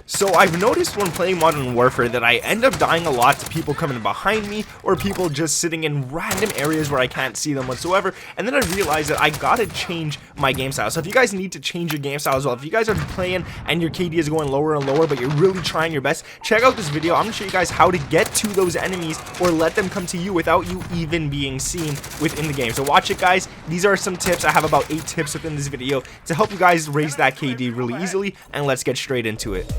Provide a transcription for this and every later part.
So I've noticed when playing Modern Warfare that I end up dying a lot to people coming behind me or people just sitting in random areas where I can't see them whatsoever, and then I realized that I gotta change my game style. So if you guys need to change your game style as well, if you guys are playing and your KD is going lower and lower but you're really trying your best, check out this video. I'm gonna show you guys how to get to those enemies or let them come to you without you even being seen within the game. So watch it, guys. These are some tips. I have about 8 tips within this video to help you guys raise that KD really easily, and let's get straight into it.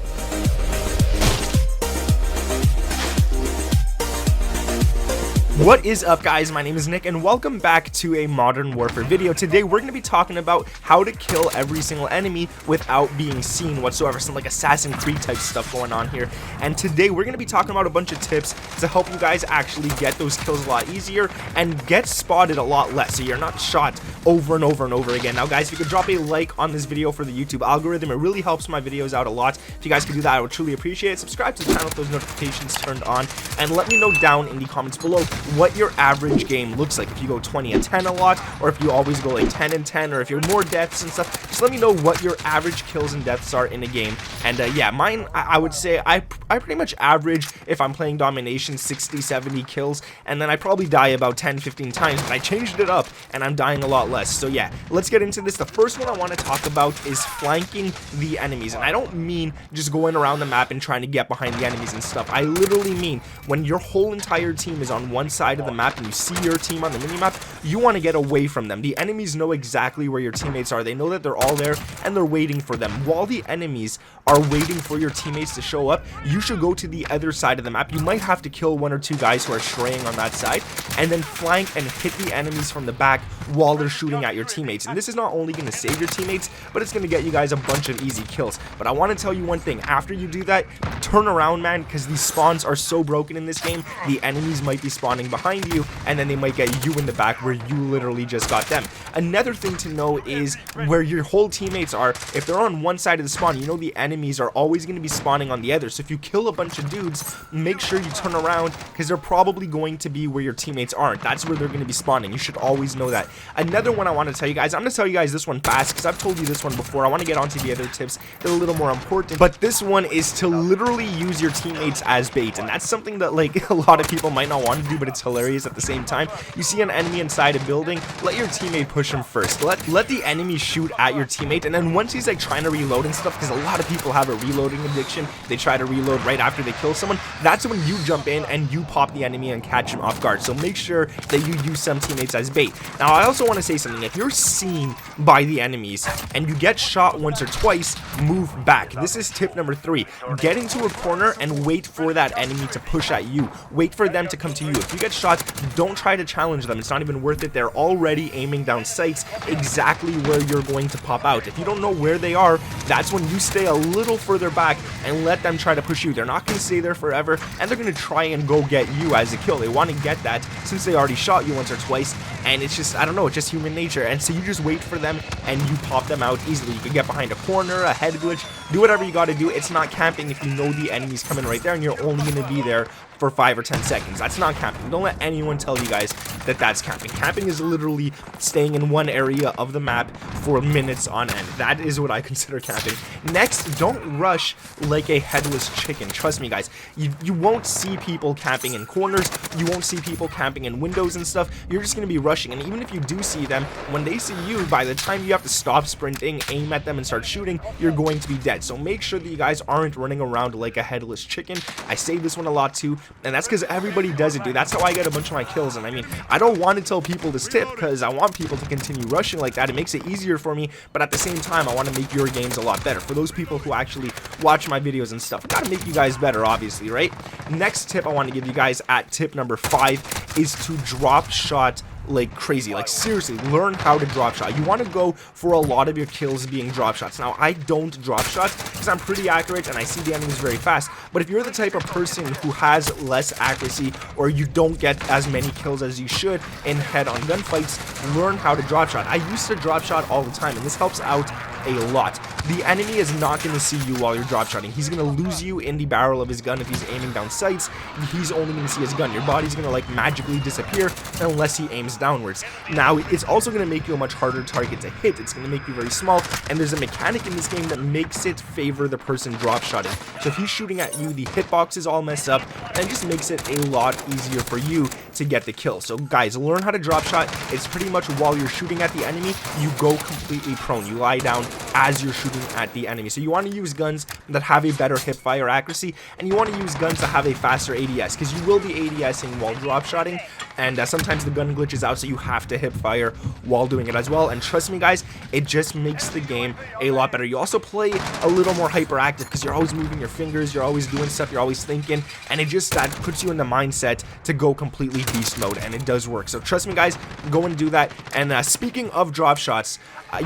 What is up, guys? My name is Nick and welcome back to a Modern Warfare video. Today we're going to be talking about how to kill every single enemy without being seen whatsoever. Some like Assassin's Creed type stuff going on here. And today we're going to be talking about a bunch of tips to help you guys actually get those kills a lot easier and get spotted a lot less, so you're not shot over and over and over again. Now guys, if you could drop a like on this video for the YouTube algorithm, it really helps my videos out a lot. If you guys could do that, I would truly appreciate it. Subscribe to the channel with those notifications turned on, and let me know down in the comments below what your average game looks like. If you go 20 and 10 a lot, or if you always go like 10 and 10, or if you're more deaths and stuff, just let me know what your average kills and deaths are in a game. And yeah, mine, I would say I pretty much average, if I'm playing domination, 60-70 kills, and then I probably die about 10-15 times, but I changed it up and I'm dying a lot less. So yeah, let's get into this. The first one I want to talk about is flanking the enemies, and I don't mean just going around the map and trying to get behind the enemies and stuff. I literally mean when your whole entire team is on one side of the map and you see your team on the minimap, you want to get away from them. The enemies know exactly where your teammates are. They know that they're all there and they're waiting for them. While the enemies are waiting for your teammates to show up, you should go to the other side of the map. You might have to kill 1 or 2 guys who are straying on that side, and then flank and hit the enemies from the back while they're shooting at your teammates. And this is not only going to save your teammates, but it's going to get you guys a bunch of easy kills. But I want to tell you one thing: after you do that, turn around, man, because these spawns are so broken in this game. The enemies might be spawning behind you, and then they might get you in the back where you literally just got them. Another thing to know is where your whole teammates are. If they're on one side of the spawn, you know the enemies are always going to be spawning on the other. So if you kill a bunch of dudes, make sure you turn around, because they're probably going to be where your teammates aren't. That's where they're going to be spawning. You should always know that. Another one I want to tell you guys, I'm going to tell you guys this one fast because I've told you this one before. I want to get onto the other tips that are a little more important, but this one is to literally use your teammates as bait. And that's something that like a lot of people might not want to do, but it's hilarious at the same time. You see an enemy inside a building, let your teammate push him first. Let the enemy shoot at your teammate, and then once he's like trying to reload and stuff, because a lot of people have a reloading addiction, they try to reload right after they kill someone, that's when you jump in and you pop the enemy and catch him off guard. So make sure that you use some teammates as bait. Now I also want to say something: if you're seen by the enemies and you get shot once or twice, move back. This is tip number 3. Get into a corner and wait for that enemy to push at you. Wait for them to come to you. If you get shot, don't try to challenge them. It's not even worth it. They're already aiming down sights exactly where you're going to pop out. If you don't know where they are, that's when you stay a little further back and let them try to push you. They're not going to stay there forever, and they're going to try and go get you as a kill. They want to get that since they already shot you once or twice, and it's just, I don't know, it's just human nature. And so you just wait for them and you pop them out easily. You can get behind a corner, a head glitch, do whatever you got to do. It's not camping if you know the enemy's coming right there and you're only going to be there for 5 or 10 seconds. That's not camping. Don't let anyone tell you guys that that's camping. Camping is literally staying in one area of the map for minutes on end. That is what I consider camping. Next, don't rush like a headless chicken. Trust me, guys. You won't see people camping in corners. You won't see people camping in windows and stuff. You're just going to be rushing. And even if you do see them, when they see you, by the time you have to stop sprinting, aim at them, and start shooting, you're going to be dead. So make sure that you guys aren't running around like a headless chicken. I say this one a lot too, and that's because everybody does it, dude. That's how I get a bunch of my kills. And I mean, I don't want to tell people this tip because I want people to continue rushing like that. It makes it easier for me, but at the same time, I want to make your games a lot better. For those people who actually watch my videos and stuff, I gotta make you guys better, obviously, right? Next tip I want to give you guys at tip number 5 is to drop shot like crazy. Like seriously, learn how to drop shot. You want to go for a lot of your kills being drop shots. Now I don't drop shots because I'm pretty accurate and I see the enemies very fast, but if you're the type of person who has less accuracy or you don't get as many kills as you should in head-on gunfights, learn how to drop shot. I used to drop shot all the time, and this helps out a lot. the enemy is not going to see you while you're drop shotting. He's going to lose you in the barrel of his gun if he's aiming down sights. He's only going to see his gun. Your body's going to like magically disappear unless he aims downwards. Now, it's also going to make you a much harder target to hit. It's going to make you very small, and there's a mechanic in this game that makes it favor the person drop shotting. So if he's shooting at you, the hitbox is all messed up, and it just makes it a lot easier for you to get the kill. So guys, learn how to drop shot. It's pretty much while you're shooting at the enemy, you go completely prone. You lie down as you're shooting at the enemy. So you want to use guns that have a better hip fire accuracy, and you want to use guns that have a faster ADS, because you will be ADSing while drop shotting, and sometimes the gun glitches out, so you have to hip fire while doing it as well. And trust me guys, it just makes the game a lot better. You also play a little more hyperactive because you're always moving your fingers, you're always doing stuff, you're always thinking, and it just that puts you in the mindset to go completely beast mode, and it does work. So trust me guys, go and do that. And speaking of drop shots,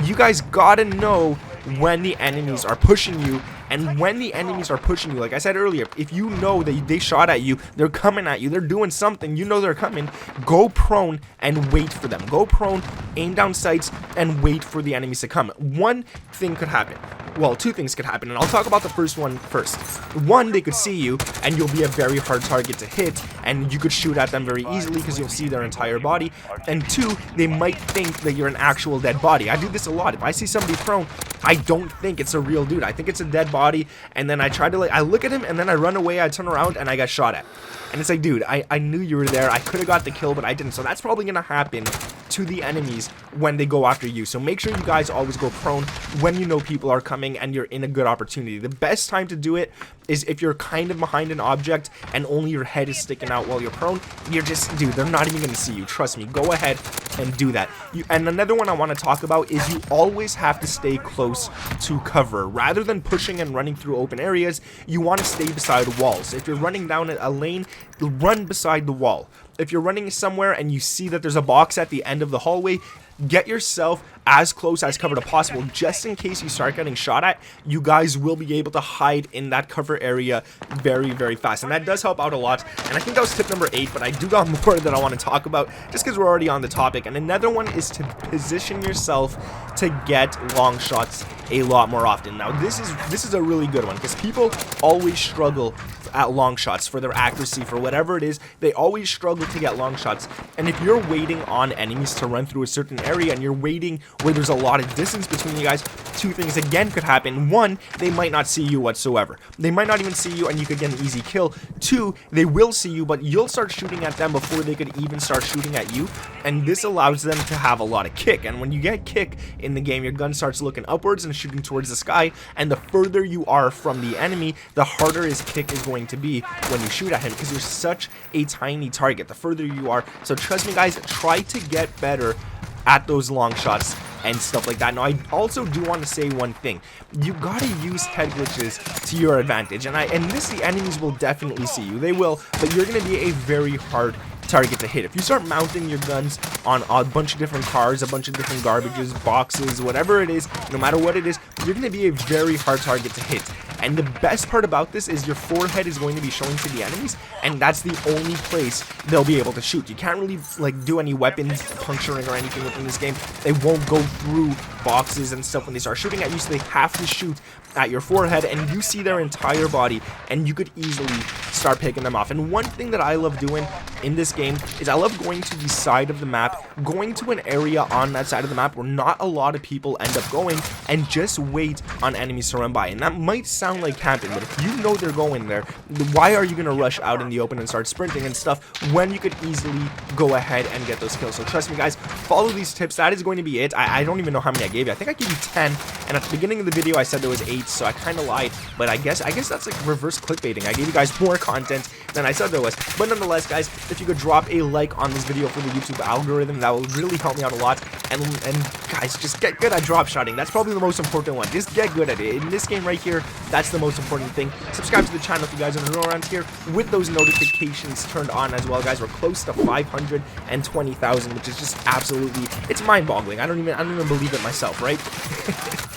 you guys gotta know when the enemies are pushing you. And when the enemies are pushing you, like I said earlier, if you know that they shot at you, they're coming at you, they're doing something, you know they're coming, go prone and wait for them. Go prone, aim down sights, and wait for the enemies to come. One thing could happen. Well, two things could happen, and I'll talk about the first one first. One, they could see you, and you'll be a very hard target to hit, and you could shoot at them very easily because you'll see their entire body. And two, they might think that you're an actual dead body. I do this a lot. If I see somebody prone, I don't think it's a real dude. I think it's a dead body, and then I try to I look at him, and then I run away, I turn around, and I get shot at. And it's like, dude, I knew you were there. I could have got the kill, but I didn't. So that's probably going to happen to the enemies when they go after you. So make sure you guys always go prone when you know people are coming and you're in a good opportunity. The best time to do it is if you're kind of behind an object and only your head is sticking out while you're prone. You're just, dude, they're not even going to see you. Trust me. Go ahead and do that. And another one I want to talk about is you always have to stay close to cover. Rather than pushing and running through open areas, you want to stay beside walls. If you're running down a lane, run beside the wall. If you're running somewhere and you see that there's a box at the end of the hallway, get yourself as close as cover to possible, just in case you start getting shot at. You guys will be able to hide in that cover area very, very fast, and that does help out a lot. And I think that was tip number 8, but I do got more that I want to talk about just because we're already on the topic. And another one is to position yourself to get long shots a lot more often. Now this is a really good one because people always struggle at long shots for their accuracy, for whatever it is. They always struggle to get long shots, and if you're waiting on enemies to run through a certain area and you're waiting where there's a lot of distance between you guys, two things again could happen. One, they might not see you whatsoever. They might not even see you and you could get an easy kill. Two, they will see you, but you'll start shooting at them before they could even start shooting at you, and this allows them to have a lot of kick. And when you get kick in the game, your gun starts looking upwards and shooting towards the sky, and the further you are from the enemy, the harder his kick is going to be when you shoot at him because you're such a tiny target the further you are. So trust me guys, try to get better at those long shots and stuff like that. Now I also do want to say one thing. You gotta use head glitches to your advantage, and this, the enemies will definitely see you, they will, but you're gonna be a very hard target to hit. If you start mounting your guns on a bunch of different cars, a bunch of different garbages, boxes, whatever it is, no matter what it is, you're going to be a very hard target to hit. And the best part about this is your forehead is going to be showing to the enemies, and that's the only place they'll be able to shoot. You can't really like do any weapons puncturing or anything within this game. They won't go through boxes and stuff when they start shooting at you, so they have to shoot at your forehead, and you see their entire body, and you could easily start picking them off. And one thing that I love doing in this game is I love going to the side of the map, going to an area on that side of the map where not a lot of people end up going, and just wait on enemies to run by. And that might sound like camping, but if you know they're going there, why are you going to rush out in the open and start sprinting and stuff when you could easily go ahead and get those kills? So trust me guys, follow these tips. That is going to be it. I don't even know how many I gave you. I think I gave you 10, and at the beginning of the video I said there was 8, so I kind of lied, but I guess that's like reverse clickbaiting. I gave you guys more content than I said there was. But nonetheless guys, if you could drop a like on this video for the YouTube algorithm, that will really help me out a lot. And guys, just get good at drop shotting. That's probably the most important one. Just get good at it. In this game right here, that's the most important thing. Subscribe to the channel if you guys are new around here with those notifications turned on as well, guys. We're close to 520,000, which is just absolutely, it's mind-boggling. I don't even believe it myself, right?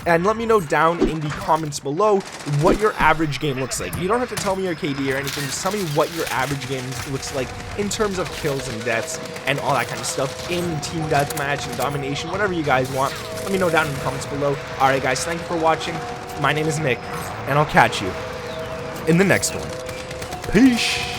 And let me know down in the comments below what your average game looks like. You don't have to tell me your KD or anything, just tell me what your average game looks like in terms of kills and deaths and all that kind of stuff in team deathmatch and domination, whatever you guys want. Let me know down in the comments below. Alright guys, thank you for watching. My name is Nick, and I'll catch you in the next one. Peace.